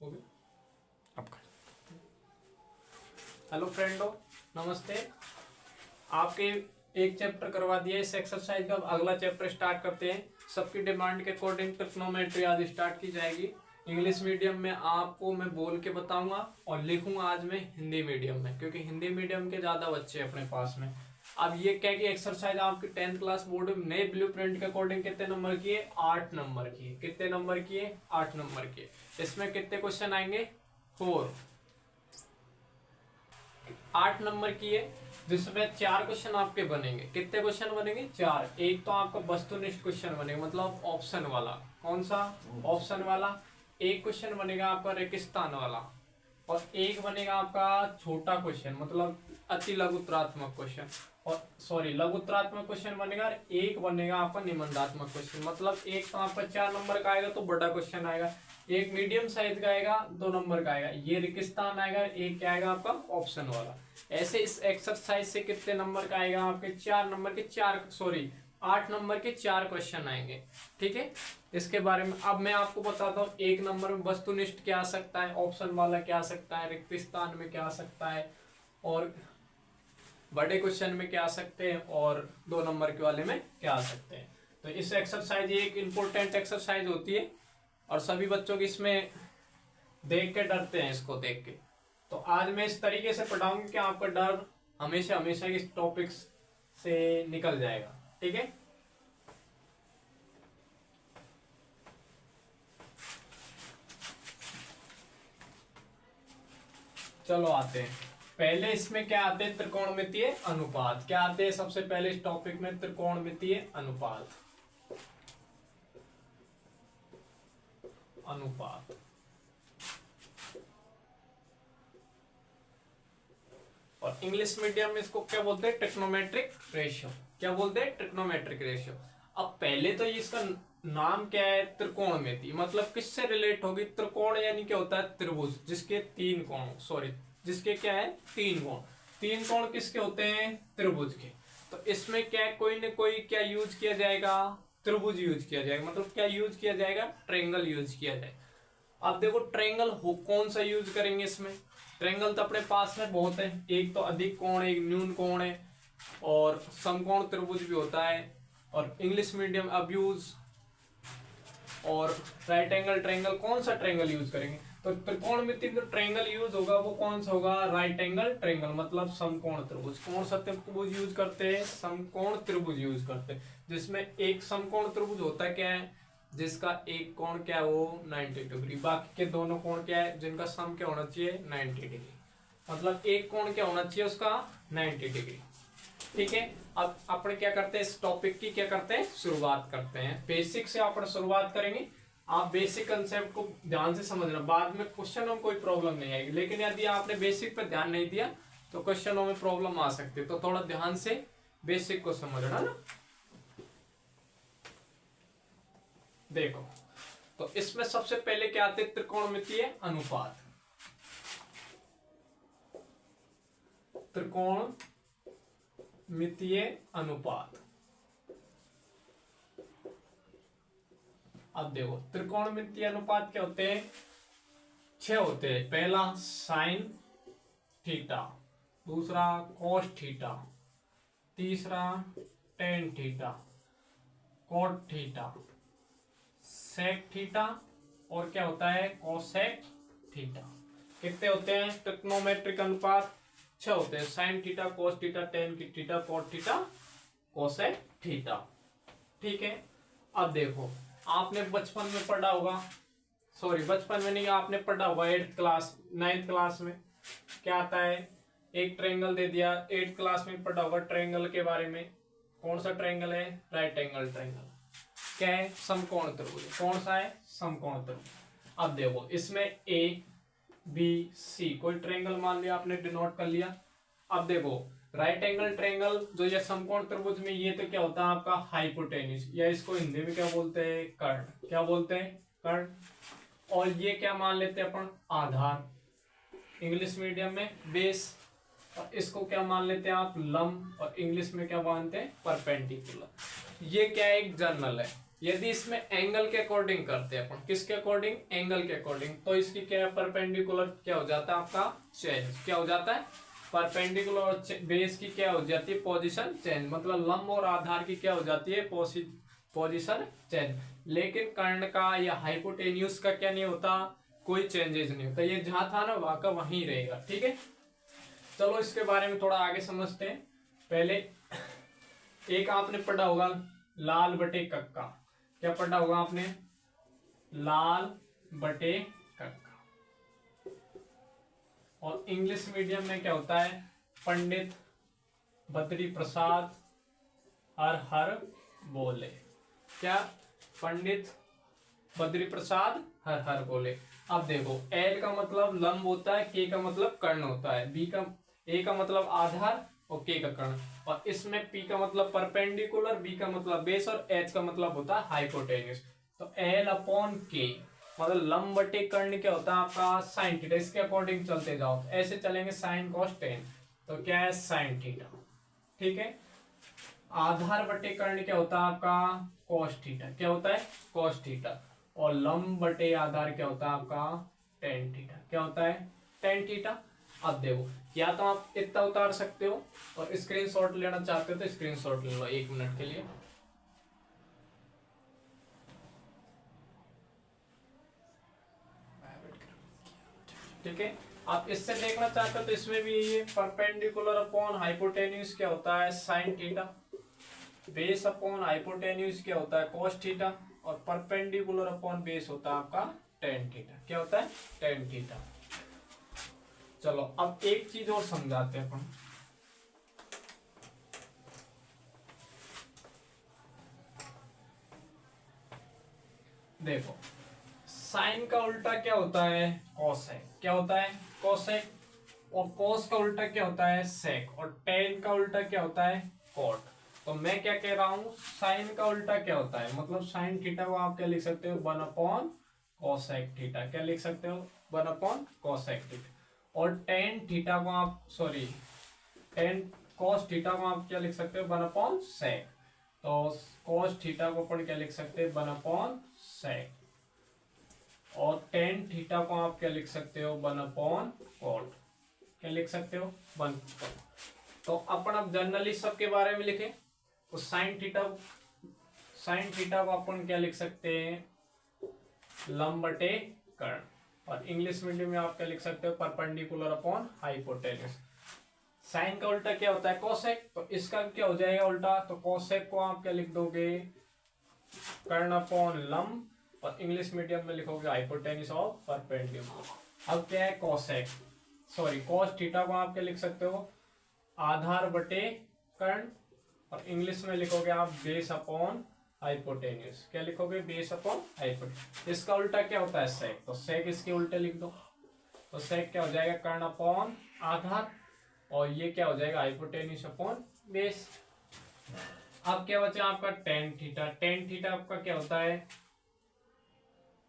हो गया आपका। हेलो फ्रेंडो, नमस्ते। आपके एक चैप्टर करवा दिया इस एक्सरसाइज का, अब अगला चैप्टर स्टार्ट करते हैं। सबकी डिमांड के अकॉर्डिंग ट्रिग्नोमेट्री आज स्टार्ट की जाएगी। इंग्लिश मीडियम में आपको मैं बोल के बताऊंगा और लिखूंगा आज मैं हिंदी मीडियम में, क्योंकि हिंदी मीडियम के ज्यादा बच्चे अपने पास में। अब ये क्या कि एक्सरसाइज आपकी 10th क्लास बोर्ड में नए ब्लू प्रिंट के अकॉर्डिंग कितने नंबर की है? 8 नंबर की। कितने नंबर की है? 8 नंबर की। इसमें कितने क्वेश्चन आएंगे? 4। 8 नंबर की है, जिसमें 4 क्वेश्चन आपके बनेंगे। कितने क्वेश्चन बनेंगे? 4। एक तो आपका वस्तुनिष्ठ क्वेश्चन बनेगा, मतलब ऑप्शन वाला। कौन सा? ऑप्शन वाला। एक क्वेश्चन बनेगा आपका रेगिस्तान वाला, और एक बनेगा आपका छोटा क्वेश्चन, मतलब अति लघुत्रात्मक क्वेश्चन। और सॉरी, लघुत्रात्मक क्वेश्चन बनेगा, और एक बनेगा आपका निबंधात्मक क्वेश्चन। मतलब एक तो आपका 4 नंबर का आएगा तो बड़ा क्वेश्चन आएगा, एक मीडियम साइज का आएगा 2 नंबर का आएगा, ये रेगिस्तान आएगा, एक क्या आएगा आपका ऑप्शन वाला। ऐसे इस एक्सरसाइज से कितने नंबर का आएगा आपके? 4 नंबर के 4, सॉरी 8 नंबर के 4 क्वेश्चन आएंगे। ठीक है, इसके बारे में अब मैं आपको बताता हूँ। 1 नंबर में वस्तुनिष्ठ क्या आ सकता है, ऑप्शन वाला क्या आ सकता है, रिक्तिस्थान में क्या आ सकता है, और बड़े क्वेश्चन में क्या आ सकते हैं, और 2 नंबर के वाले में क्या आ सकते हैं। तो इस एक्सरसाइज, ये एक इंपॉर्टेंट एक्सरसाइज होती है, और सभी बच्चों की इसमें देख के डरते हैं इसको देख के। तो आज मैं इस तरीके से पढ़ाऊंगी कि आपका डर हमेशा हमेशा इस टॉपिक्स से निकल जाएगा। ठीक है, चलो आते हैं। पहले इसमें क्या आते हैं? त्रिकोणमितीय अनुपात। क्या आते हैं सबसे पहले इस टॉपिक में? त्रिकोणमितीय अनुपात। अनुपात और इंग्लिश मीडियम में इसको क्या बोलते हैं? Trigonometric ratio. क्या बोलते हैं? Trigonometric ratio. अब पहले तो इसका नाम क्या है? त्रिकोणमिति। मतलब किससे रिलेट होगी? त्रिकोण यानी क्या होता है? त्रिभुज जिसके 3 कोण, सॉरी जिसके क्या है? 3 कोण। 3 कोण किसके होते हैं? त्रिभुज के। तो इसमें क्या है? कोई ना कोई क्या यूज किया जाएगा? त्रिभुज यूज किया जाएगा। मतलब क्या यूज किया जाएगा? ट्रायंगल यूज किया जाएगा। अब देखो ट्रायंगल कौन सा यूज करेंगे इसमें? ट्रायंगल तो अपने पास में बहुत है। एक तो अधिक कोण, एक न्यून कोण है, और समकोण त्रिभुज भी होता है, और इंग्लिश मीडियम अब यूज, और राइट एंगल ट्रायंगल। कौन सा ट्रायंगल यूज करेंगे? तो त्रिकोणमिति में ट्रायंगल यूज होगा, वो कौन सा होगा? राइट एंगल ट्रायंगल, मतलब समकोण त्रिभुज। कौन सा त्रिभुज यूज करते हैं? समकोण त्रिभुज यूज करते हैं, जिसमें एक समकोण त्रिभुज होता है क्या है? जिसका एक कोण क्या है? वो 90 डिग्री। बाकी के दोनों कोण क्या है? जिनका सम क्या होना चाहिए? 90 डिग्री। मतलब एक कोण क्या होना चाहिए उसका? 90 डिग्री। ठीक है, अब अपन क्या करते हैं? इस टॉपिक की क्या करते हैं? शुरुआत करते हैं। बेसिक से अपन शुरुआत करेंगे। आप बेसिक कंसेप्ट को ध्यान से समझना, बाद में क्वेश्चनों में कोई प्रॉब्लम नहीं आएगी। लेकिन यदि आपने बेसिक पर ध्यान नहीं दिया तो क्वेश्चनों में प्रॉब्लम आ सकती है। तो थोड़ा ध्यान से बेसिक को समझना ना। देखो, तो इसमें सबसे पहले क्या आते हैं? त्रिकोणमितीय अनुपात। त्रिकोणमितीय अनुपात। अब देखो त्रिकोणमितीय अनुपात क्या होते हैं? 6 होते हैं। पहला साइन थीटा, दूसरा कॉस थीटा, तीसरा tan theta, cot theta, sec theta, और क्या होता है? Cosec theta. कितने होते हैं ट्रिग्नोमेट्रिक अनुपात? 6 होते हैं। Sine theta, cos theta, tan theta, cot theta, cosec theta. ठीक है, अब देखो आपने बचपन में पढ़ा होगा, सॉरी बचपन में नहीं, आपने पढ़ा होगा 8th क्लास 9th क्लास में। क्या आता है? एक ट्रायंगल दे दिया। 8th क्लास में पढ़ा होगा ट्रायंगल के बारे में। कौन सा ट्रायंगल है? Right angle triangle. क्या है? समकोण त्रिभुज। कौन सा है? समकोण त्रिभुज। अब देखो इसमें ए बी सी कोई ट्रायंगल मान लिया आपने, डिनोट कर लिया। अब देखो राइट एंगल ट्रायंगल जो ये समकोण त्रिभुज में, ये तो क्या होता है आपका? हाइपोटेन्यूज, या इसको हिंदी में क्या बोलते हैं? कर्ण। क्या बोलते हैं? कर्ण। और ये क्या मान लेते हैं अपन? आधार। इंग्लिश मीडियम में बेस। और इसको क्या मान लेते हैं आप? लंब। और इंग्लिश में क्या मानते हैं? परपेंडिकुलर। ये क्या है? एक जर्नल है। यदि इसमें एंगल के अकॉर्डिंग करते हैं अपन, किसके अकॉर्डिंग, एंगल के अकॉर्डिंग, तो इसकी क्या है, परपेंडिकुलर क्या हो जाता है आपका, चेंज, क्या हो जाता है, परपेंडिकुलर और बेस की क्या हो जाती है, पोजीशन चेंज, मतलब लंब और आधार की क्या हो जाती है, पोजीशन चेंज। लेकिन कर्ण का या हाइपोटेन्यूज का क्या नहीं होता, कोई चेंजेस नहीं होता, ये जहां था ना वहां का वहीं रहेगा। ठीक है, चलो इसके बारे में थोड़ा आगे समझते हैं। पहले एक आपने पढ़ा होगा लाल बटे कक्का, क्या पढ़ा होगा आपने, लाल बटे कक्का। और इंग्लिश मीडियम में क्या होता है, पंडित बद्री प्रसाद हर हर बोले, क्या, पंडित बद्री प्रसाद हर हर बोले। अब देखो एल का मतलब लंब होता है, के का मतलब कर्ण होता है, बी का, ए का मतलब आधार और के का कर्ण, और इसमें पी का मतलब परपेंडिकुलर, बी का मतलब बेस और एच का मतलब होता है हाइपोटेन्यूज। तो एल अपॉन के मतलब लंब बटे कर्ण क्या होता है आपका, साइन थीटा। इसके अकॉर्डिंग चलते जाओ, तो ऐसे चलेंगे साइन कॉस टेन, तो क्या है साइन थीटा। ठीक है, आधार बटे कर्ण क्या होता है आपका, कॉस थीटा, क्या होता है, कॉस थीटा। और लंब बटे आधार क्या होता है आपका, टेन थीटा, क्या होता है, टेन थीटा। अब देखो, या तो आप इतना उतार सकते हो और स्क्रीनशॉट लेना चाहते हो तो स्क्रीनशॉट ले लो 1 मिनट के लिए। ठीक है, आप इससे देखना चाहते हो तो इसमें भी ये परपेंडिकुलर अपॉन हाइपोटेन्यूज क्या होता है, sine theta, base upon hypotenuse क्या होता है, कॉस थीटा, और परपेंडिकुलर अपॉन बेस होता है आपका टेन थीटा, क्या होता है, टेन थीटा। चलो अब एक चीज और समझाते हैं अपन। देखो साइन का उल्टा क्या होता है, कोसेक, क्या होता है, कोसेक। और कोस का उल्टा क्या होता है, सेक। और टेन का उल्टा क्या होता है, कोट। तो मैं क्या कह रहा हूं, साइन का उल्टा क्या होता है, मतलब साइन थीटा को आप क्या लिख सकते हो, 1 अपॉन कोसेक थीटा, क्या लिख सकते हो, 1 अपॉन कोसेक थीटा। और टेन थीटा को आप, सॉरी, टेन कॉस थीटा को आप क्या लिख सकते हो, 1 अपॉन सेक। तो कॉस थीटा को अपन क्या लिख सकते हैं, 1 अपॉन सेक। और टेन थीटा को आप क्या लिख सकते हो, 1 अपॉन कॉट, क्या लिख सकते हो, 1। तो अपन अब जनरली सबके बारे में लिखें, तो साइन थीटा को अपन क्या लिख सकते हैं, लंब बटे कर्ण। और इंग्लिश मीडियम में आप क्या लिख सकते हो, परपेंडिकुलर अपॉन हाइपोटेन्यूज। साइन का उल्टा क्या होता है, कोसेक, तो इसका क्या हो जाएगा उल्टा, तो कोसेक को आप क्या लिख दोगे, कर्ण अपॉन लंब, और इंग्लिश मीडियम में लिखोगे हाइपोटेन्यूज ऑफ परपेंडिकुलर। अब क्या है कोसेक, सॉरी कॉस थीटा को आप क्या लिख सकते हो, आधार बटे कर्ण, और इंग्लिश में लिखोगे आप बेस अपॉन हाइपोटेन्यूज, क्या लिखोगे, बेस अपॉन हाइपोटेन्यूज। इसका उल्टा क्या होता है, सेक, तो सेक इसके उल्टे लिख दो, तो सेक क्या हो जाएगा, कर्ण अपॉन आधार, और ये क्या हो जाएगा, हाइपोटेन्यूज अपॉन बेस। अब क्या बचा आपका टेन थीटा, टेन थीटा आपका क्या होता है,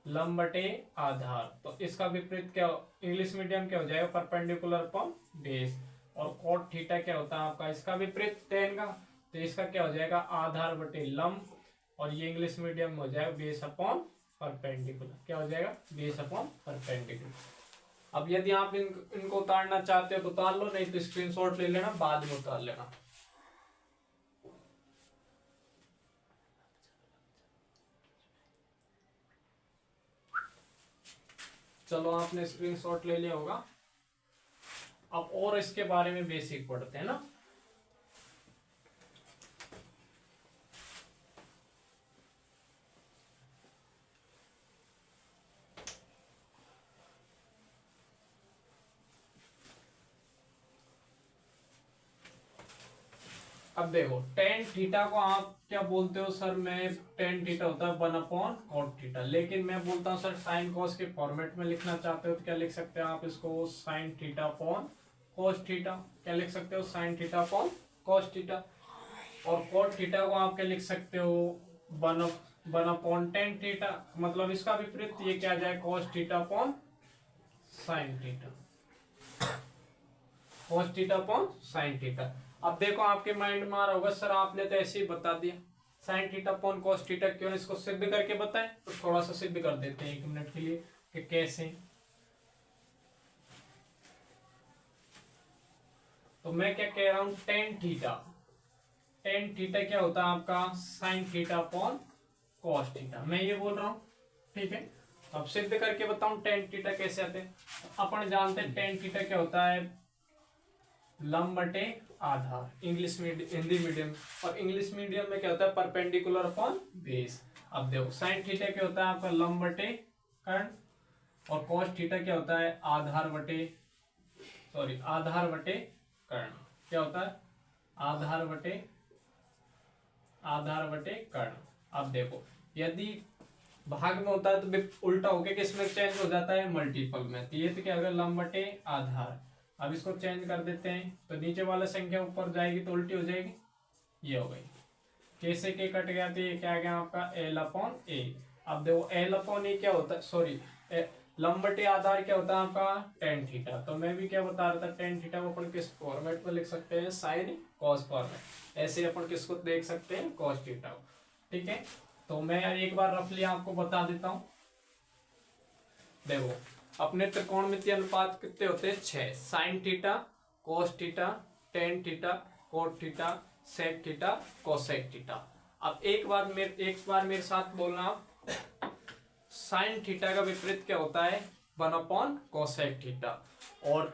लंब बटे आधार, तो इसका विपरीत क्या, इंग्लिश मीडियम क्या हो जाएगा, परपेंडिकुलर अपॉन बेस। और कोट थीटा क्या होता है आपका, इसका विपरीत टेन का, तो इसका क्या हो जाएगा, आधार बटे लंब, और ये इंग्लिश मीडियम में हो जाएगा बेस अपॉन परपेंडिकुलर, क्या हो जाएगा, बेस अपॉन परपेंडिकुलर। अब यदि आप इनको उतारना चाहते हो तो उतार लो, नहीं तो स्क्रीनशॉट ले लेना, बाद में उतार लेना। चलो आपने स्क्रीनशॉट ले लिया होगा। अब और इसके बारे में बेसिक पढ़ते हैं ना। अब देखो टेन थीटा को आप क्या बोलते हो, सर मैं टेन थीटा होता है 1 अपॉन कॉट थीटा, लेकिन मैं बोलता हूँ सर साइन कॉस के फॉर्मेट में लिखना चाहते हो तो क्या लिख सकते हैं आप इसको, sign theta upon cos theta, क्या लिख सकते हो, sign theta upon cos theta. और कॉट थीटा को आप क्या लिख सकते हो, 1 अपॉन टेन थीटा, मतलब इसका विपरीत ये क्या आ जाए, cos theta upon sine theta, cos theta upon sine theta. अब देखो आपके माइंड में आ रहा होगा, सर आपने तो ऐसे ही बता दिया, sign theta upon cos theta क्यों, इसको सिद्ध करके बताएं। तो थोड़ा सा सिद्ध कर देते हैं 1 मिनट के लिए कि कैसे। तो मैं क्या कह रहा हूं, टेन थीटा, टेन थीटा क्या होता है आपका sign theta upon cos theta, मैं ये बोल रहा हूं, ठीक है। अब सिद्ध करके बताऊं टेन थीटा कैसे आते हैं। अपन जानते हैं टेन थीटा क्या होता है, लंब बटे आधार, इंग्लिश मीडियम हिंदी मीडियम, और इंग्लिश मीडियम में क्या होता है परपेंडिकुलर अपॉन बेस। अब देखो साइन थीटा क्या होता है आपका लंब बटे कर्ण, और कॉस थीटा क्या होता है आधार बटे कर्ण। क्या होता है आधार बटे कर्ण। अब देखो यदि भाग में होता है तो उल्टा होके किसमें चेंज हो जाता है, मल्टीपल में। तो ये तो क्या होगा लंब बटे आधार। अब इसको चेंज कर देते हैं तो नीचे वाला संख्या ऊपर जाएगी तो उल्टी हो जाएगी, ये हो गई। कैसे के कट गया तो ये क्या आ गया आपका एल अपॉन ए। अब देखो एल अपॉन ए क्या होता है, सॉरी लंब बटे आधार क्या होता है आपका टेन थीटा। तो मैं भी क्या बता रहा था, टेन थीटा को अपन किस फॉर्मेट में लिख सकते हैं, साइन कॉस फॉर्मेट। ऐसे अपन किसको देख सकते हैं, कॉस थीटा को, ठीक है। तो मैं एक बार रफली आपको बता देता हूं। देखो अपने त्रिकोणमितीय अनुपात कितने होते हैं, 6। Sine theta, cos theta, tan theta, cot theta, sec theta, cosec theta. अब एक बार मेरे साथ बोलना आप, साइन थीटा का विपरीत क्या होता है 1 कोसेक थीटा, और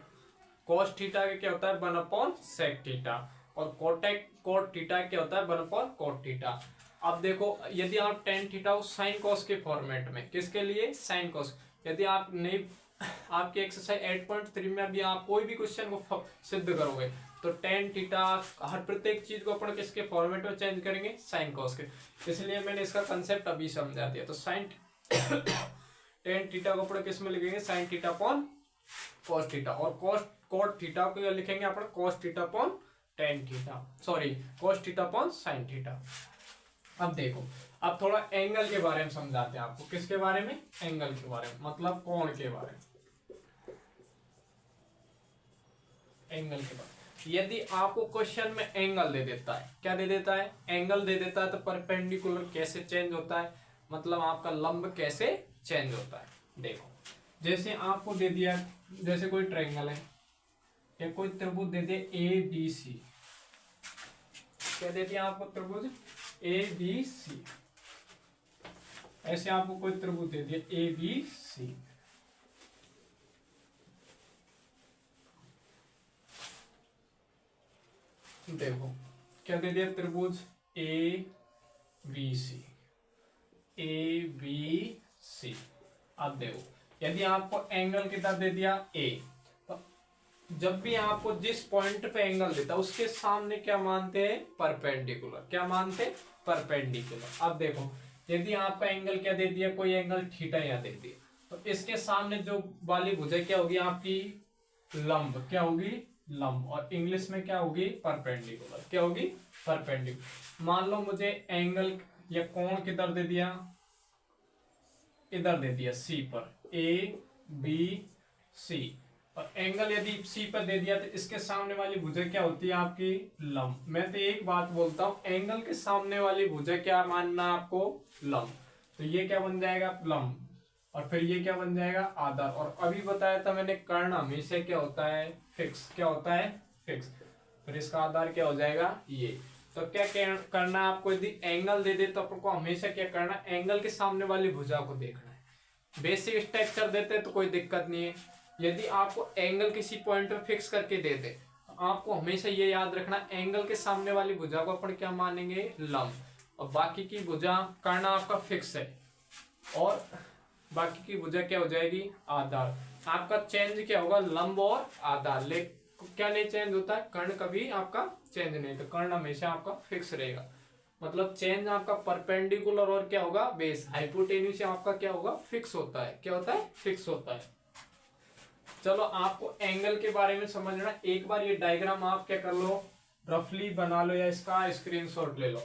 कॉस थीटा का क्या होता है 1 सेक थीटा, और कोट थीटा क्या होता है 1 कोट थीटा। अब देखो यदि आप टेन थीटा हो साइन कॉस के फॉर्मेट में, किसके लिए साइन कॉस, यदि आप नहीं आपके एक्सरसाइज 8.3 में अभी आप कोई भी क्वेश्चन को सिद्ध करोगे तो टेन थीटा हर प्रत्येक चीज को अपन किसके फॉर्मेट में चेंज करेंगे, साइन कॉस के। इसलिए मैंने इसका कंसेप्ट अभी समझा दिया। तो साइन टेन थीटा को अपन किस में लिखेंगे, sine theta upon cos theta, और कोट थीटा को लिखेंगे अपन cos theta upon tan theta, sorry cos theta upon sine theta. अब देखो अब थोड़ा एंगल के बारे में समझाते हैं आपको। किसके बारे में, एंगल के बारे में, मतलब कोण के बारे में। एंगल के बारे में यदि आपको क्वेश्चन में एंगल दे देता है, क्या दे देता है, एंगल दे देता है, तो परपेंडिकुलर कैसे चेंज होता है, मतलब आपका लंब कैसे चेंज होता है। देखो जैसे आपको दे दिया, जैसे कोई ट्रायंगल है या कोई त्रिभुज दे दिया ए बी सी, क्या दे दिया आपको त्रिभुज ए बी सी, ऐसे आपको कोई त्रिभुज दे दिया ए बी सी। देखो क्या दे दिया त्रिभुज ए बी सी, ए बी सी। अब देखो यदि आपको एंगल कितना दे दिया ए, तो जब भी आपको जिस पॉइंट पे एंगल देता है उसके सामने क्या मानते हैं, परपेंडिकुलर। क्या मानते हैं, परपेंडिकुलर। अब देखो यदि आपका एंगल क्या दे दिया, कोई एंगल थीटा यहाँ दे दिया, तो इसके सामने जो वाली भुजा क्या होगी आपकी, लंब। क्या होगी, लंब, और इंग्लिश में क्या होगी, परपेंडिकुलर। क्या होगी, परपेंडिकुलर। मान लो मुझे एंगल या कोण किधर दे दिया, इधर दे दिया सी पर, ए बी सी, और एंगल यदि सी पर दे दिया तो इसके सामने वाली भुजा क्या होती है आपकी, लंब। मैं तो एक बात बोलता हूं, एंगल के सामने वाली भुजा क्या मानना आपको, लंब। तो ये क्या बन जाएगा, लंब, और फिर ये क्या बन जाएगा, आधार। और अभी बताया था मैंने कर्ण हमेशा क्या होता है, फिक्स। क्या होता है, फिक्स। फिर इसका आधार क्या हो जाएगा, ये। तो क्या करना है आपको, यदि एंगल दे दे तो आपको हमेशा क्या करना, एंगल के सामने वाली भुजा को देखना है। बेसिक स्ट्रक्चर देते तो कोई दिक्कत नहीं है। यदि आपको एंगल किसी पॉइंट पर फिक्स करके दे दे तो आपको हमेशा ये याद रखना, एंगल के सामने वाली भुजा को अपन क्या मानेंगे, लंब, और बाकी की भुजा करना आपका फिक्स है, और बाकी की भुजा क्या हो जाएगी, आधार। आपका चेंज क्या होगा, लंब और आधार। क्या नहीं चेंज होता है, कर्ण कभी आपका चेंज नहीं, तो कर्ण हमेशा आपका फिक्स रहेगा। मतलब चेंज आपका परपेंडिकुलर और क्या होगा, बेस। हाइपोटेन्यूज आपका क्या होगा, फिक्स होता है। क्या होता है, फिक्स होता है। चलो आपको एंगल के बारे में समझना, एक बार ये डायग्राम आप क्या कर लो, रफली बना लो, या इसका स्क्रीनशॉट ले लो।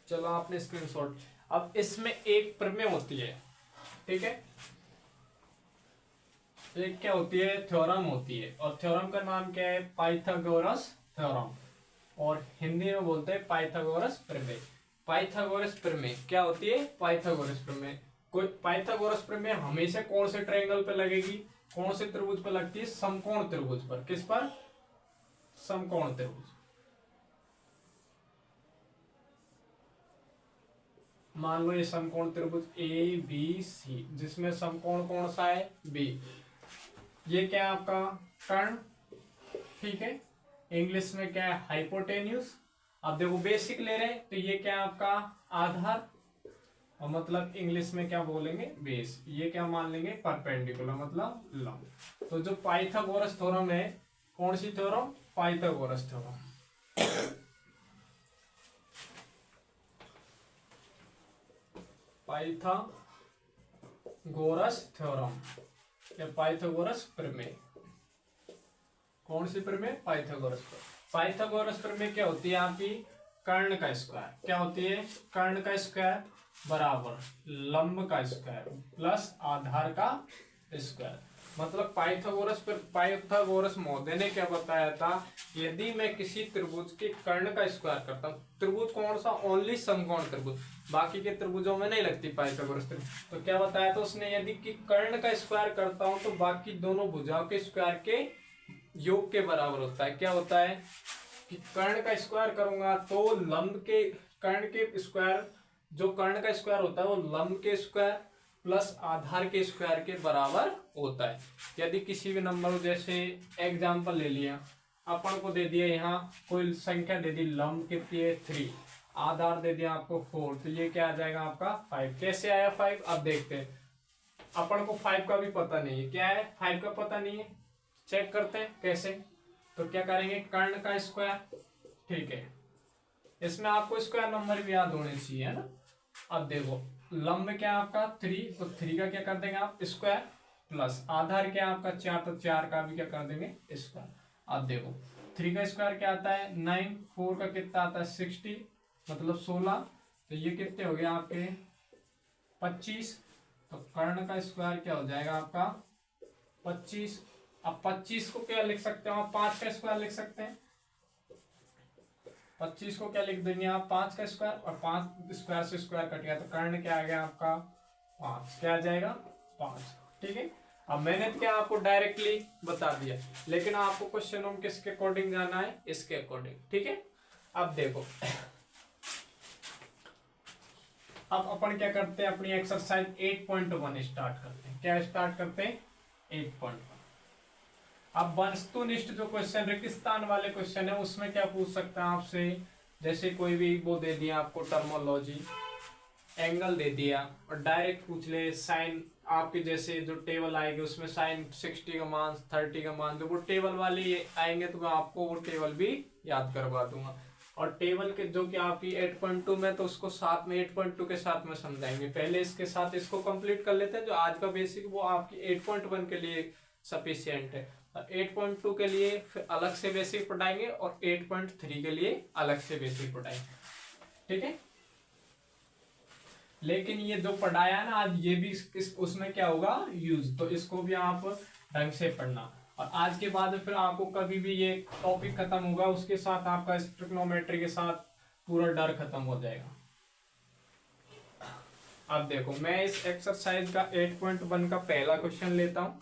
चलो आपने स्क्रीनशॉट। अब इसमें एक प्रमेय होती है, ठीक है, एक क्या होती है, थ्योरम होती है, और थ्योरम का नाम क्या है, पाइथागोरस थ्योरम, और हिंदी में बोलते हैं पाइथागोरस प्रमेय। पाइथागोरस प्रमेय क्या होती है, पाइथागोरस प्रमेय। कोई पाइथागोरस प्रमेय हमेशा कौन से ट्रायंगल पे लगेगी, कौन से त्रिभुज पर लगती है, समकोण त्रिभुज पर। किस पर, समकोण त्रिभुज। मान लो ये समकोण त्रिभुज ए बी सी, जिसमें समकोण कौन सा है, बी। ये क्या है आपका कर्ण, ठीक है, इंग्लिश में क्या है, हाइपोटेन्यूज। अब देखो बेसिक ले रहे हैं तो ये क्या है आपका आधार, और मतलब इंग्लिश में क्या बोलेंगे, बेस। ये क्या मान लेंगे, परपेंडिकुलर मतलब लंब। तो जो पाइथागोरस थ्योरम है, कौन सी theorem, Pythagoras theorem. Pythagoras theorem या पाइथागोरस प्रमेय। कौन सी प्रमेय, पाइथागोरस प्रमेय। पाइथागोरस प्रमेय क्या होती है आपकी, कर्ण का स्क्वायर। क्या होती है, कर्ण का स्क्वायर बराबर लंब का स्क्वायर प्लस आधार का स्क्वायर। मतलब पाइथागोरस महोदय ने क्या बताया था, यदि मैं किसी त्रिभुज के कर्ण का स्क्वायर करता हूँ, त्रिभुज कौन सा, ओनली समकोण त्रिभुज, बाकी के त्रिभुजों में नहीं लगती पाइथागोरस त्रिभुज। तो क्या बताया था उसने, यदि कि कर्ण का स्क्वायर करता हूं तो बाकी दोनों भुजाओं के स्क्वायर के योग के बराबर होता है। क्या होता है कि कर्ण का स्क्वायर करूंगा तो लंब के, कर्ण के स्क्वायर, जो कर्ण का स्क्वायर होता है वो लंब के स्क्वायर प्लस आधार के स्क्वायर के बराबर होता है। यदि किसी भी नंबर, जैसे एग्जांपल ले लिया, अपन को दे दिया यहाँ कोई संख्या दे दी, लंब कितनी है 3, आधार दे दिया आपको 4, तो ये क्या आ जाएगा आपका 5। कैसे आया 5, अब देखते हैं। अपन को 5 का भी पता नहीं है, क्या है 5 का पता नहीं है, चेक करते हैं कैसे। तो क्या करेंगे, कर्ण का स्क्वायर, ठीक है, इसमें आपको स्क्वायर नंबर भी याद होने चाहिए, है ना। अब देखो लंब क्या आपका 3, तो 3 का क्या कर देंगे आप, स्क्वायर, प्लस आधार क्या आपका 4, तो 4 का भी क्या कर देंगे, स्क्वायर। अब देखो 3 का स्क्वायर क्या आता है 9, 4 का कितना आता है 60, मतलब 16, तो ये कितने हो गए आपके 25। तो कर्ण का स्क्वायर क्या हो जाएगा आपका 25। अब 25 को क्या लिख सकते हो आप, 5 का स्क्वायर लिख सकते हैं। 25 को क्या लिख देंगे आप, 5 का स्क्वायर, और 5 स्क्वायर से स्क्वायर कट गया, तो कर्ण क्या आ गया आपका 5, क्या आ जाएगा 5, ठीक है। अब मैंने तो क्या आपको डायरेक्टली बता दिया, लेकिन आपको क्वेश्चनों में किसके अकॉर्डिंग जाना है, इसके अकॉर्डिंग, ठीक है। अब देखो अब अपन क्या करते हैं, अपनी एक्सरसाइज 8.1 स्टार्ट करते हैं। क्या स्टार्ट करते हैं, 8.1। अब वस्तुनिष्ठ जो क्वेश्चन, रेगिस्तान वाले क्वेश्चन है, उसमें क्या पूछ सकता है आपसे, जैसे कोई भी वो दे दिया आपको टर्मोलॉजी, एंगल दे दिया, और डायरेक्ट पूछ ले साइन, आपके जैसे जो टेबल आएगी उसमें साइन 60 का मान, 30 का मान, जो वो टेबल वाले आएंगे तो मैं आपको वो टेबल भी याद करवा दूंगा। और टेबल के जो कि आपकी 8.2 में, तो उसको साथ में 8.2 के साथ में समझाएंगे। पहले इसके साथ इसको कंप्लीट कर लेते हैं, जो आज का बेसिक वो आपकी 8.1 के लिए सफिशियंट है। 8.2 के लिए फिर अलग से बेसिक पढ़ाएंगे, और 8.3 के लिए अलग से बेसिक पढ़ाएंगे, ठीक है। लेकिन ये जो पढ़ाया ना आज, ये भी उसमें क्या होगा यूज, तो इसको भी आप ढंग से पढ़ना। और आज के बाद फिर आपको कभी भी ये टॉपिक खत्म होगा, उसके साथ आपका ट्रिग्नोमेट्री के साथ पूरा डर खत्म हो जाएगा। अब देखो मैं इस एक्सरसाइज का 8.1 का पहला क्वेश्चन लेता हूं।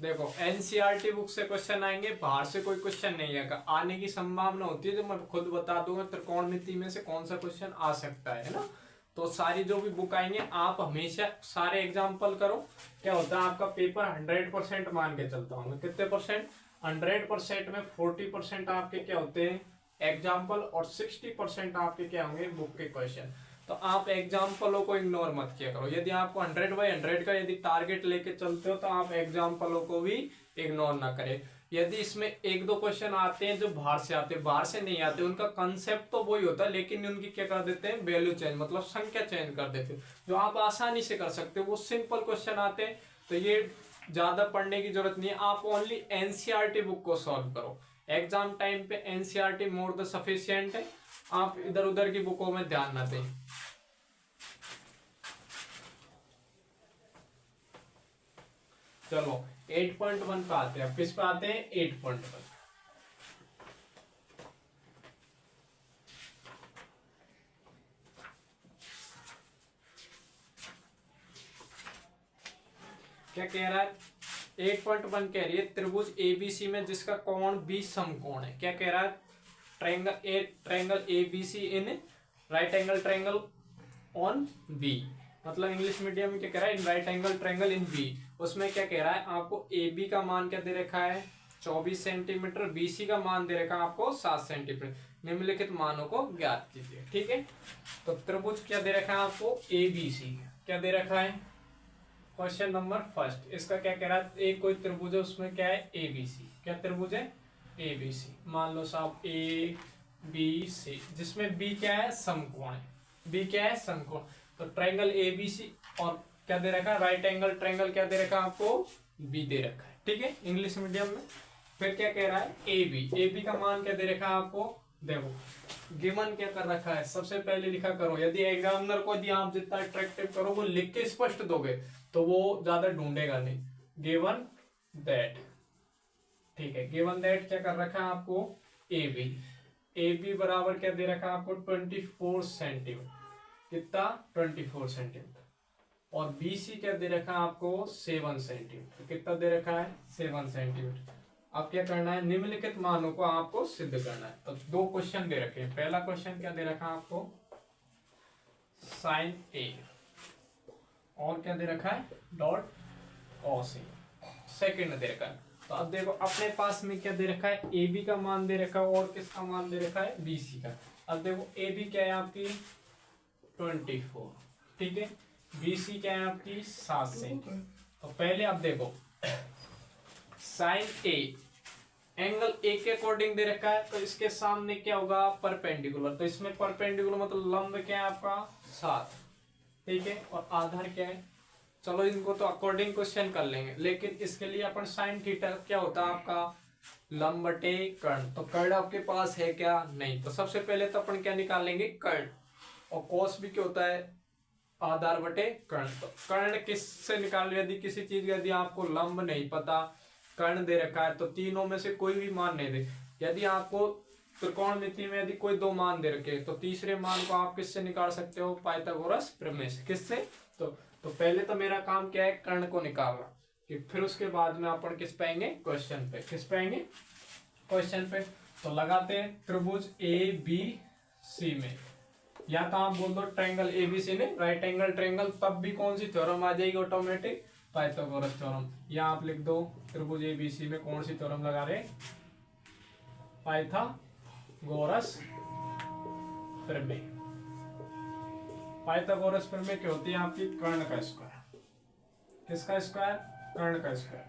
देखो एनसीईआरटी बुक से क्वेश्चन आएंगे, बाहर से कोई क्वेश्चन नहीं आएगा। आने की संभावना होती है, जो मैं खुद बता दूंगा त्रिकोणमिति में से कौन सा क्वेश्चन आ सकता है ना। तो सारी जो भी बुक आएंगे आप हमेशा सारे एग्जाम्पल करो। क्या होता है आपका पेपर 100% मान के चलता हूँ, कितने परसेंट, 100% में 40% आपके क्या होते हैं एग्जाम्पल, और 60% आपके क्या होंगे बुक के क्वेश्चन। तो आप एग्जाम्पलों को इग्नोर मत किया करो। यदि आपको 100/100 का यदि टारगेट लेके चलते हो तो आप एग्जाम्पलों को भी इग्नोर ना करें। यदि इसमें एक दो क्वेश्चन आते हैं जो बाहर से आते हैं, बाहर से नहीं आते, उनका कंसेप्ट तो वही होता है, लेकिन उनकी क्या कर देते हैं वैल्यू चेंज, मतलब संख्या चेंज कर देते हैं, जो आप आसानी से कर सकते हो। वो सिंपल क्वेश्चन आते हैं, तो ये ज्यादा पढ़ने की जरूरत नहीं है। आप ओनली एनसीईआरटी बुक को सॉल्व करो। एग्जाम टाइम पे एनसीईआरटी मोर द सफिशियंट है, आप इधर उधर की बुकों में ध्यान ना दें। चलो 8.1 पे आते हैं। अब किस पे आते हैं? 8.1। क्या कह रहा है? 8.1 कह रही है त्रिभुज एबीसी में जिसका कोण बी समकोण है। क्या कह रहा है? Triangle A B C in right angle triangle on B. मतलब इंग्लिश मीडियम में क्या कह रहा है? In right angle triangle in B. उसमें क्या कह रहा है? आपको ए बी का मान क्या दे रखा है? 24 सेंटीमीटर। बीसी का मान दे रखा है आपको 7 सेंटीमीटर। निम्नलिखित मानों को ज्ञात कीजिए। ठीक है, तो त्रिभुज क्या दे रखा है आपको? A B C. क्या दे रखा है? क्वेश्चन नंबर फर्स्ट इसका क्या कह रहा है? एक कोई त्रिभुज है, उसमें क्या है? A B C. क्या त्रिभुज है? A B C. मान लो साहब ए बी सी, जिसमें बी क्या है? समकोण है। बी क्या है? समकोण। तो ट्रायंगल ए बी सी और क्या दे रखा है? राइट एंगल ट्रायंगल क्या दे रखा है आपको? बी दे रखा है। ठीक है, इंग्लिश मीडियम में। फिर क्या कह रहा है? A B. ए बी का मान क्या दे रखा है आपको? देखो गिवन क्या कर रखा है, सबसे पहले लिखा करो। यदि एग्जामिनर को यदि आप जितना अट्रैक्टिव करो वो लिख के स्पष्ट दोगे तो वो ज्यादा ढूंढेगा नहीं। गिवन दैट, ठीक है, गिवन दैट क्या कर रखा है आपको? A B. ए बी बराबर क्या दे रखा है आपको? 24 सेंटीमीटर। कितना? 24 सेंटीमीटर। और बी सी क्या दे रखा है आपको? 7 सेंटीमीटर। कितना दे रखा है? 7 सेंटीमीटर। अब क्या करना है? निम्नलिखित मानों को आपको सिद्ध करना है। तो दो क्वेश्चन दे रखे हैं। पहला क्वेश्चन क्या दे रखा है आपको? साइन ए, और क्या दे रखा है? Dot cos A. सेकंड दे रखा है। तो अब देखो अपने पास में क्या दे रखा है? ए बी का मान दे रखा है और किसका मान दे रखा है? बी सी का। अब देखो ए बी क्या है आपकी? 24। ठीक है, बी सी क्या है आपकी? 7 से। तो पहले अब देखो साइन ए एंगल ए के अकॉर्डिंग दे रखा है, तो इसके सामने क्या होगा? परपेंडिकुलर। तो इसमें परपेंडिकुलर मतलब लंब क्या है आपका? 7। ठीक है, और आधार क्या है? चलो इनको तो अकॉर्डिंग क्वेश्चन कर लेंगे, लेकिन इसके लिए अपन साइन थीटा क्या होता है आपका? लंब बटे कर्ण। तो कर्ण आपके पास है क्या? नहीं। तो सबसे पहले तो अपन क्या निकालेंगे? कर्ण। और कोस भी क्या होता है? आधार बटे कर्ण। तो कर्ण किससे निकाल? यदि किसी चीज यदि आपको लंब नहीं पता, कर्ण दे रखा है, तो तीनों में से कोई भी मान नहीं दे। यदि आपको त्रिकोणमिति में यदि कोई दो मान दे रखे तो तीसरे मान को आप किससे निकाल सकते हो? पाइथागोरस प्रमेय से। किससे? तो पहले तो मेरा काम क्या है? कर्ण को निकालना। कि फिर उसके बाद में अपन किस पे आएंगे? क्वेश्चन पे। किस पे आएंगे? क्वेश्चन पे। तो लगाते हैं त्रिभुज ए बी सी में, या तो आप बोल दो ट्रायंगल ए बी सी ने राइट एंगल ट्रायंगल, तब भी कौन सी थ्योरम आ जाएगी? Automatic Pythagoras theorem. या आप लिख दो त्रिभुज ए बी सी में कौन सी थ्योरम लगा रहे? पाइथागोरस प्रमेय। पाइथागोरस प्रमेय क्या होती है आपकी? कर्ण का स्क्वायर। किसका स्क्वायर? कर्ण का स्क्वायर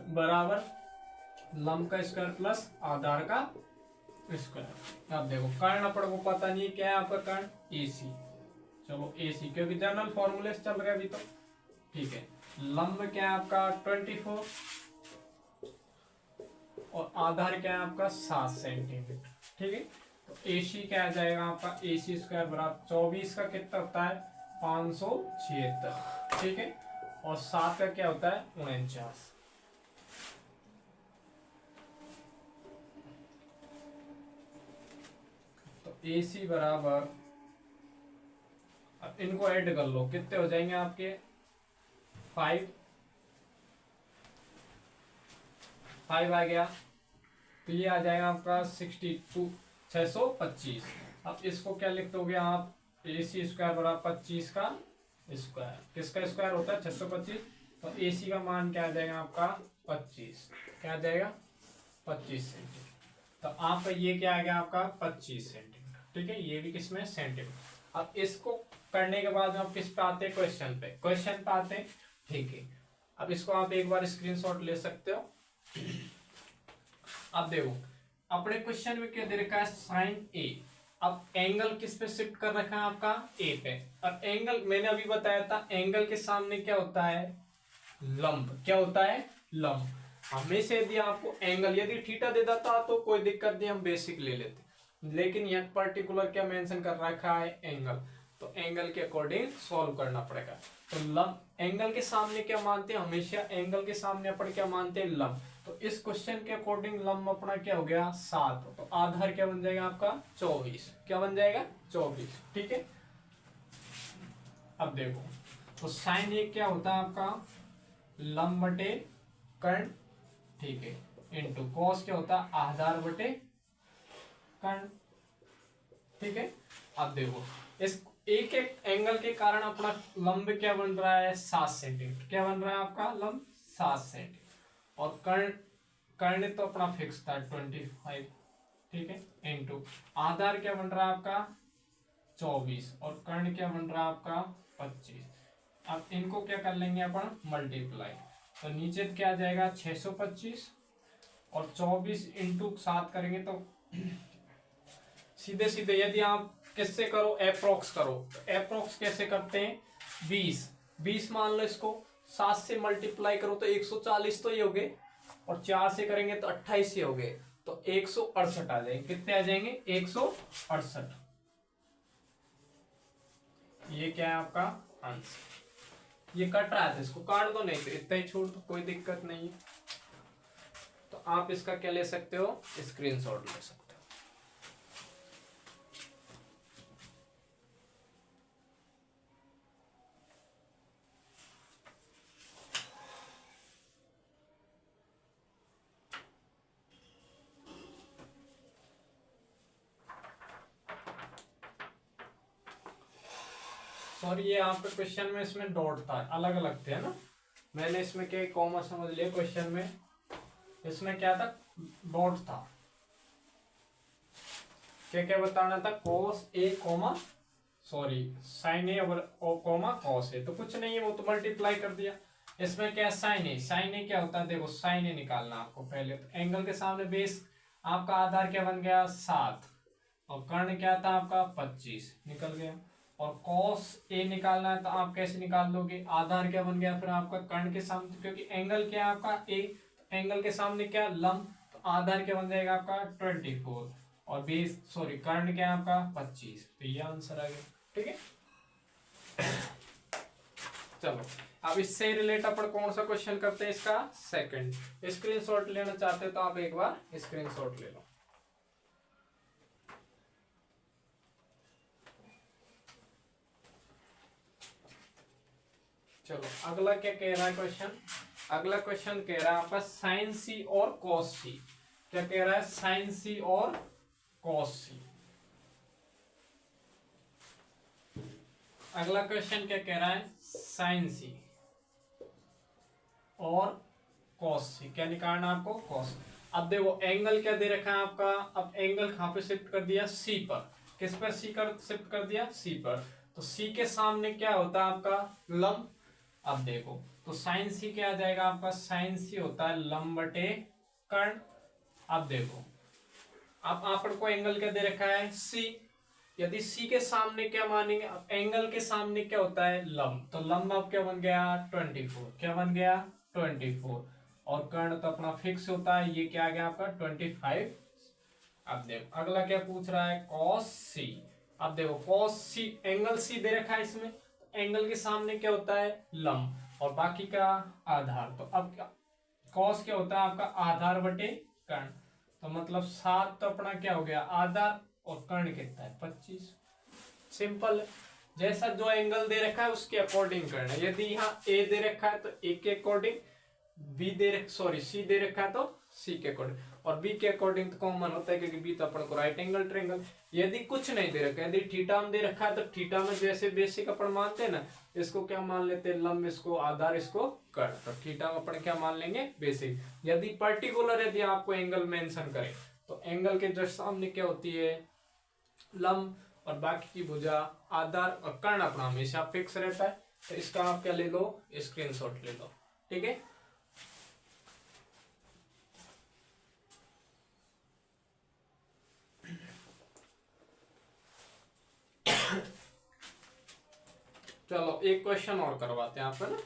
बराबर लंब का स्क्वायर प्लस आधार का स्क्वायर। अब देखो कर्ण अपन को पता नहीं क्या है आपका? कर्ण ए सी। चलो ए सी, क्योंकि जनरल फॉर्मूले चल रहे अभी तो। ठीक है, लंब क्या है आपका? 24 और आधार क्या है आपका? 7 सेंटीमीटर। ठीक है, तो ए सी क्या आ जाएगा आपका? ए सी स्क्वायर बराबर 24 का कितना होता है? 576। ठीक है, और 7 का क्या होता है? 49। तो ए सी बराबर, अब इनको ऐड कर लो, कितने हो जाएंगे आपके? 5 आ गया। तो ये आ जाएगा आपका 62 625। अब इसको क्या लिख दोगे आप? ए सी स्क्वायर बराबर 25 का स्क्वायर। किसका स्क्वायर होता है? 625। तो ए सी का मान क्या आ जाएगा आपका? 25। क्या आ जाएगा? 25 सेंटीमीटर। तो आपका ये क्या आ गया आपका? 25 सेंटीमीटर। ठीक है, ये भी किसमें? सेंटीमीटर। अब इसको करने के बाद आप किस पे आते हैं? क्वेश्चन पे। क्वेश्चन पे आते हैं। ठीक है, अब इसको आप एक बार स्क्रीनशॉट ले सकते हो। अब देखो अपने क्वेश्चन में क्या दे रखा है? साइन ए। अब एंगल किस पे शिफ्ट कर रखा है आपका? ए पे। अब एंगल मैंने अभी बताया था, एंगल के सामने क्या होता है? लंब। क्या होता है? लंब। हमेशा यदि आपको एंगल यदि थीटा दे देता तो कोई दिक्कत नहीं, हम बेसिक ले लेते, लेकिन यह पर्टिकुलर क्या मेंशन कर रखा है? एंगल। तो तो एंगल के अकॉर्डिंग सॉल्व करना पड़ेगा। तो लंब एंगल के सामने क्या मानते हैं, हमेशा एंगल के सामने अपन क्या मानते हैं, लंब। तो इस क्वेश्चन के अकॉर्डिंग लंब अपना क्या हो गया 7, तो आधार क्या बन जाएगा आपका 24, क्या बन जाएगा 24, ठीक है। अब देखो तो साइन एक क्या होता है आपका लंब बटे कर्ण, ठीक है, इंटू कॉस क्या होता है आधार बटे कर्ण, ठीक है। अब देखो इस एक एक एंगल के कारण अपना लंब क्या बन रहा है 7 सेंटीमीटर, क्या बन रहा है आपका लंब 7 सेंटीमीटर, और कर्ण कर्ण तो अपना फिक्स था 25, ठीक है, इंटू आधार क्या बन रहा है आपका 24 और कर्ण क्या बन रहा है आपका 25। अब इनको क्या कर लेंगे अपन मल्टीप्लाई, तो नीचे क्या आ जाएगा 625 और 24 इंटू 7 करेंगे तो सीधे सीधे यदि आप किससे करो अप्रोक्स करो, तो अप्रोक्स कैसे करते हैं 20 मान लो, इसको 7 से मल्टीप्लाई करो तो 140 तो ये हो गए, और 4 से करेंगे तो 28 ही हो गए, तो 168 आ जाएंगे। कितने आ जाएंगे 168, ये क्या है आपका आंसर। ये कट रहा था, इसको काट दो, नहीं तो इतना ही छोड़ दो, कोई दिक्कत नहीं है। तो आप इसका क्या ले सकते हो स्क्रीनशॉट ले सकते हो। सॉरी ये आपके क्वेश्चन में इसमें डॉट था, अलग अलग थे ना, मैंने इसमें क्या कॉमा समझ लिया, क्वेश्चन में इसमें क्या था डॉट था, क्या क्या बताना था कोस ए कोमा सॉरी साइन ए और कोमा कॉस ए, तो कुछ नहीं है वो तो मल्टीप्लाई कर दिया। इसमें क्या साइन ए क्या होता है, देखो साइन ए निकालना आपको पहले, तो एंगल के सामने बेस आपका आधार क्या बन गया 7 और कर्ण क्या था आपका 25 निकल गया, और कॉस ए निकालना है तो आप कैसे निकाल दोगे, आधार क्या बन गया फिर आपका कर्ण के सामने, क्योंकि एंगल क्या है आपका ए, एंगल के सामने क्या लंब, तो आधार क्या बन जाएगा आपका 24 और बेस सॉरी कर्ण क्या है आपका 25, तो ये आंसर आ गया, ठीक है। चलो अब इससे रिलेट अपन कौन सा क्वेश्चन करते हैं, इसका सेकंड। स्क्रीनशॉट लेना चाहते हो तो आप एक बार स्क्रीनशॉट ले लो। चलो अगला क्या कह रहा है क्वेश्चन, अगला क्वेश्चन कह रहा है आपका साइन सी और कॉस सी, क्या कह रहा है साइन सी और कॉस सी। अगला क्वेश्चन क्या कह रहा है साइन सी और कॉस सी, क्या निकालना आपको कॉस। अब देखो एंगल क्या दे रखा है आपका, अब एंगल कहां पे शिफ्ट कर दिया सी पर, किस पर सी कर शिफ्ट कर दिया सी पर, तो सी के सामने क्या होता है आपका लंब। अब देखो तो साइन सी क्या आ जाएगा आपका, साइन सी होता है लंब बटे कर्ण। अब देखो अब आपको को एंगल क्या दे रखा है सी, यदि सी के सामने क्या मानेंगे, अब एंगल के सामने क्या होता है लंब, तो लंब अब क्या बन गया 24, क्या बन गया 24, और कर्ण तो अपना फिक्स होता है, ये क्या आ गया आपका 25। अब देखो अगला क्या पूछ रहा है कॉस सी। अब देखो कॉस सी एंगल सी दे रखा है इसमें, एंगल के सामने क्या होता है लंब और बाकी का आधार, तो अब कॉस क्या होता है आपका आधार बटे कर्ण, तो मतलब 7 तो अपना क्या हो गया आधार और कर्ण कितना है 25। सिंपल है, जैसा जो एंगल दे रखा है उसके अकॉर्डिंग करना है। यदि यहाँ ए दे रखा है तो ए के अकॉर्डिंग, बी सॉरी सी दे रखा है तो सी के अकॉर्डिंग, और बी के अकॉर्डिंग तो कॉमन होता है क्योंकि बी तो अपन को राइट एंगल ट्रायंगल। यदि कुछ नहीं दे रखा है, यदि थीटा में दे रखा है तो थीटा में जैसे बेसिक अपन मानते हैं ना, इसको क्या मान लेते हैं लंब, इसको आधार, इसको कर्ण, तो थीटा में अपन क्या मान लेंगे बेसिक। यदि पर्टिकुलर यदि आपको एंगल मेंशन करें तो एंगल के जस्ट सामने क्या होती है लंब और बाकी की भुजा आधार, और कर्ण अपना हमेशा फिक्स रहता है। तो इसका आप क्या ले लो स्क्रीनशॉट ले लो, ठीक है। चलो एक क्वेश्चन और करवाते हैं आपको ना।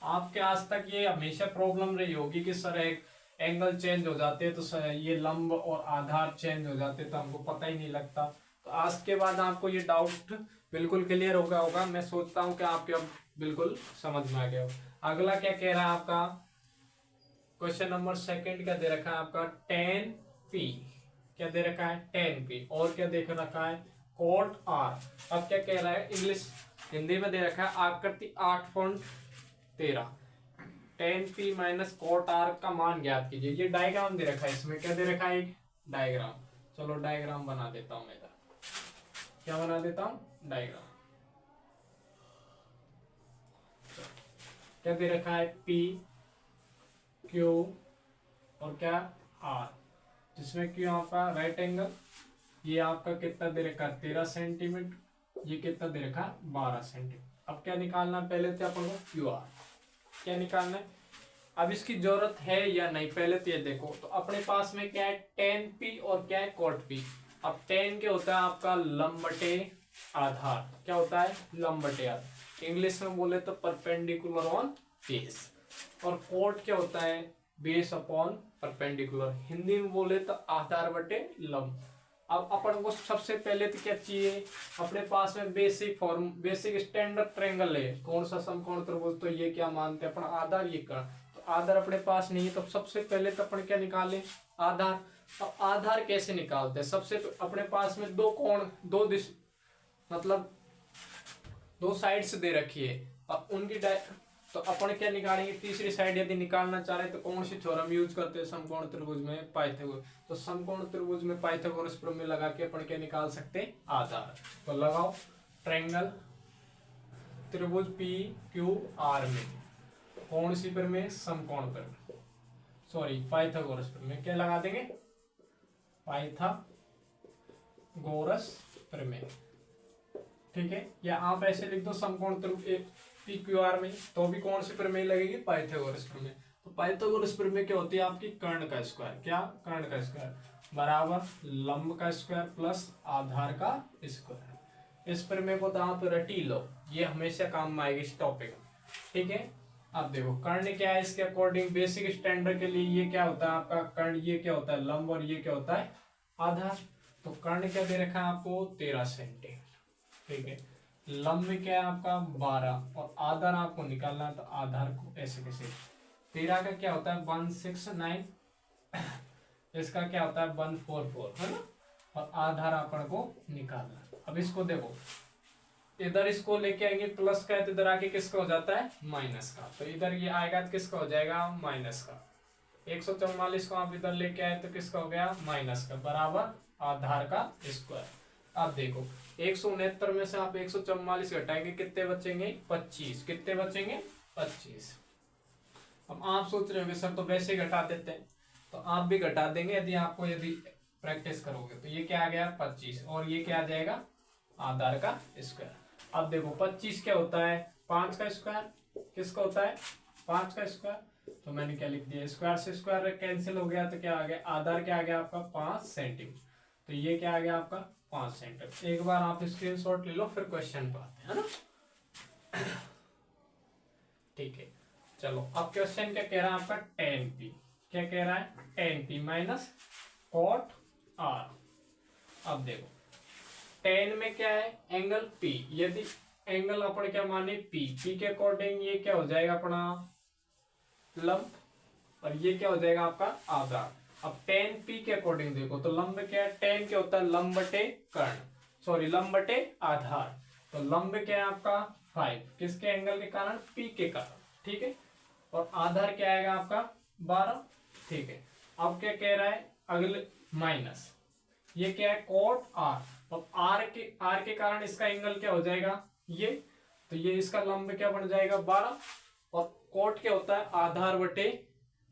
आपके आज तक ये हमेशा प्रॉब्लम रही होगी कि सर एक एंगल चेंज हो जाते हैं तो सर ये लंब और आधार चेंज हो जाते तो हमको पता ही नहीं लगता। तो आज के बाद आपको ये डाउट बिल्कुल क्लियर हो गया होगा। मैं सोचता हूँ कि आपके अब बिल्कुल समझ में आ गया हो। अगला क्या कह रहा है आपका क्वेश्चन नंबर सेकंड, क्या दे रखा है आपका tan p, क्या दे रखा है tan p, और क्या देख रखा है cot r। अब क्या कह रहा है इंग्लिश हिंदी में दे रखा है आकृति 8.13 tan p minus cot r का मान ज्ञात कीजिए। ये डायग्राम दे रखा है, इसमें क्या दे रखा है एक डायग्राम। चलो डायग्राम बना देता हूं मैं इधर, क्या बना देता हूं डायग्राम। क्या दे रखा है p q और क्या r, जिसमें q आपका राइट एंगल, ये आपका कितना दे रखा है 13 सेंटीमीटर, ये कितना दे रखा है 12 सेंटीमीटर। अब क्या निकालना पहले तो अपन को क्यू आर, क्या निकालना है। अब इसकी जरूरत है या नहीं पहले तो ये देखो। तो अपने पास में क्या है tan p और क्या है cot p। अब tan क्या होता है आपका लंब बटे आधार, क्या होता है लंब बटे आधार, इंग्लिश में बोले तो परपेंडिकुलर ऑन बेस। और cot क्या होता है बेस अपॉन परपेंडिकुलर, हिंदी में बोले तो आधार बटे लंब। अब अपन को सबसे पहले तो क्या चाहिए, अपने पास में basic form basic standard triangle है कौन सा समकोण त्रिभुज, तो ये क्या मानते हैं अपन आधार, ये कर्ण। तो आधार अपने पास नहीं है तो सबसे पहले तो अपन क्या निकालें आधार। अब आधार कैसे निकालते हैं, सबसे अपने पास में दो कोण दो दिश मतलब दो साइड्स दे रखी है, अब उनकी तो अपन क्या निकालेंगे तीसरी साइड यदि निकालना चाह रहे तो कौन सी थ्योरम यूज करते हैं समकोण त्रिभुज में पाइथागोरस। तो समकोण त्रिभुज में पाइथागोरस प्रमेय लगा के अपन क्या निकाल सकते हैं आधार। तो लगाओ ट्रायंगल त्रिभुज पी क्यू आर में कौन सी प्रमेय समकोण प्रमेय, सॉरी पाइथागोरस प्रमेय, क्या लगा देंगे पाइथागोरस प्रमेय, ठीक है। या आप ऐसे लिख दो समकोण त्रिभुज पी क्यू आर में, तो भी कौन सी प्रमेय लगेगी पाइथागोरस प्रमेय। तो पाइथागोरस प्रमेय क्या होती है आपकी कर्ण का स्क्वायर, क्या कर्ण का स्क्वायर बराबर लंब का स्क्वायर प्लस आधार का स्क्वायर। इस प्रमेय को तो आप रटी लो, ये हमेशा काम में आएगी इस टॉपिक में, ठीक है। अब देखो कर्ण क्या है इसके अकॉर्डिंग बेसिक स्टैंडर्ड के लिए ये क्या होता है आपका कर्ण, ये क्या होता है लंब और ये क्या होता है आधार। तो कर्ण क्या दे रखा है आपको 13 सेंटीमीटर, ठीक है। लंब में क्या है आपका 12 और आधार आपको निकालना है, तो आधार को ऐसे कैसे 13 का क्या होता है 169, इसका क्या होता है 144 है ना, और आधार अपन को निकालना। अब इसको देखो इधर इसको लेके आएंगे प्लस का है तो इधर आके किसका हो जाता है माइनस का, तो इधर ये आएगा तो किसका हो जाएगा माइनस का। 144 को आप इधर लेके आए तो किसका हो गया माइनस का बराबर आधार का स्क्वायर। अब देखो 169 में से आप 144 घटाएंगे कितने बचेंगे 25, कितने बचेंगे 25। अब आप सोच रहे होंगे सर तो वैसे घटा देते हैं, तो आप भी घटा देंगे यदि आपको यदि प्रैक्टिस करोगे। तो ये क्या आ गया 25 और ये क्या आ जाएगा आधार का स्क्वायर। अब देखो 25 क्या होता है 5 का स्क्वायर, किसका होता है 5 का स्क्वायर। तो मैंने क्या लिख दिया स्क्वायर से स्क्वायर कैंसिल हो गया, तो क्या आ गया आधार क्या आ गया आपका 5 सेंटीमीटर। तो ये क्या आ गया आपका 5 सेंटीमीटर। एक बार आप स्क्रीनशॉट ले लो फिर क्वेश्चन पे आते हैं ना, ठीक है। चलो अब क्वेश्चन क्या कह रहा है आपका tan p, क्या कह रहा है tan p minus cot r। अब देखो tan में क्या है एंगल p, यदि एंगल अपन क्या माने p के अकॉर्डिंग ये क्या हो जाएगा अपना लंब और ये क्या हो जाएगा आपका आधार। अब tan p के अकॉर्डिंग देखो तो लंब क्या है tan क्या होता है लंब बटे कर्ण, सॉरी लंब बटे आधार। तो लंब क्या है आपका 5 किसके एंगल के कारण p के कारण, ठीक है। और आधार क्या आएगा आपका 12, ठीक है। अब क्या कह रहा है अगले माइनस ये क्या है cot r, अब r के कारण इसका एंगल क्या हो जाएगा ये, तो ये इसका लंब क्या बन जाएगा 12 और cot क्या होता है आधार बटे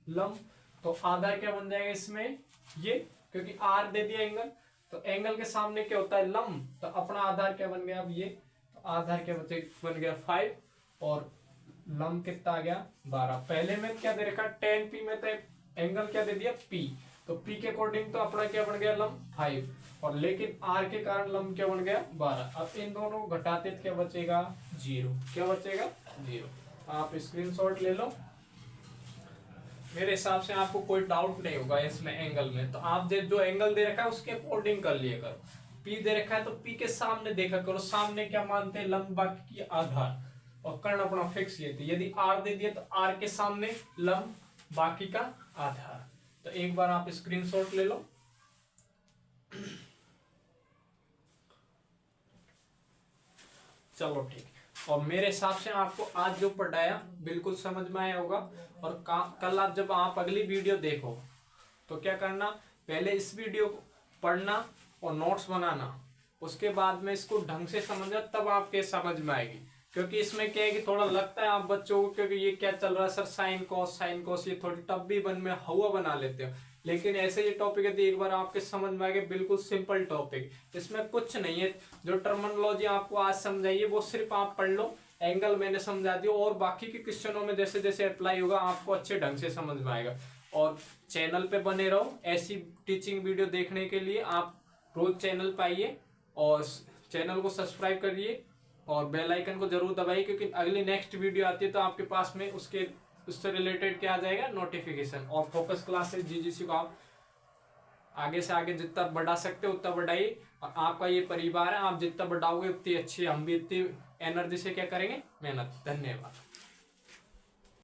लंब, तो आधार क्या बन जाएगा इसमें ये, क्योंकि r दे दिया एंगल तो एंगल के सामने क्या होता है लंब, तो अपना आधार क्या बन गया अब ये, तो आधार क्या बन गया 5 और लंब कितना आ गया 12। पहले में क्या दे रखा tan p में तो एंगल क्या दे दिया p, तो p के अकॉर्डिंग तो अपना क्या बन गया लंब 5 और लेकिन r के कारण लंब क्या बन गया 12। अब इन दोनों को घटाते तो क्या बचेगा 0, क्या बचेगा 0। आप स्क्रीनशॉट ले लो। मेरे हिसाब से आपको कोई डाउट नहीं होगा इसमें एंगल में, तो आप जो एंगल दे रखा है उसके अकॉर्डिंग कर लिया करो। पी दे रखा है तो पी के सामने देखा करो, सामने क्या मानते हैं, लंब बाकी की आधार, और कर्ण अपना फिक्स लेते। यदि आर दे दिया तो आर के सामने लंब बाकी का आधार। तो एक बार आप स्क्रीनशॉट ले लो। चलो ठीक है। और मेरे हिसाब से आपको आज जो पढ़ाया बिल्कुल समझ में आया होगा। और कल आप जब आप अगली वीडियो देखो तो क्या करना, पहले इस वीडियो को पढ़ना और नोट्स बनाना, उसके बाद में इसको ढंग से समझना, तब आपके समझ में आएगी। क्योंकि इसमें क्या है कि थोड़ा लगता है आप बच्चों को, क्योंकि ये क्या चल रहा है सर, साइन कॉस ये थोड़ी टफ भी में हुआ बना लेते हो, लेकिन ऐसे ये टॉपिक है तो एक बार आपके समझ में आ गया, बिल्कुल सिंपल टॉपिक, इसमें कुछ नहीं है। जो टर्मिनोलॉजी आपको आज समझाइए वो सिर्फ आप पढ़ लो, एंगल मैंने समझा दिया, और बाकी के क्वेश्चनों में जैसे जैसे अप्लाई होगा आपको अच्छे ढंग से समझ में आएगा। और चैनल पे बने रहो, ऐसी टीचिंग वीडियो देखने के लिए आप रोज चैनल पे आइए और चैनल को सब्सक्राइब करिए और बेल आइकन को जरूर दबाइए, क्योंकि अगली नेक्स्ट वीडियो आती है तो आपके पास में उससे रिलेटेड क्या आ जाएगा, नोटिफिकेशन। और फोकस क्लासेस जीजीसी को आप आगे से आगे जितना बढ़ा सकते हो उतना बढ़ाइए। और आपका ये परिवार है, आप जितना बढ़ाओगे उतनी अच्छी, हम भी इतनी एनर्जी से क्या करेंगे, मेहनत। धन्यवाद।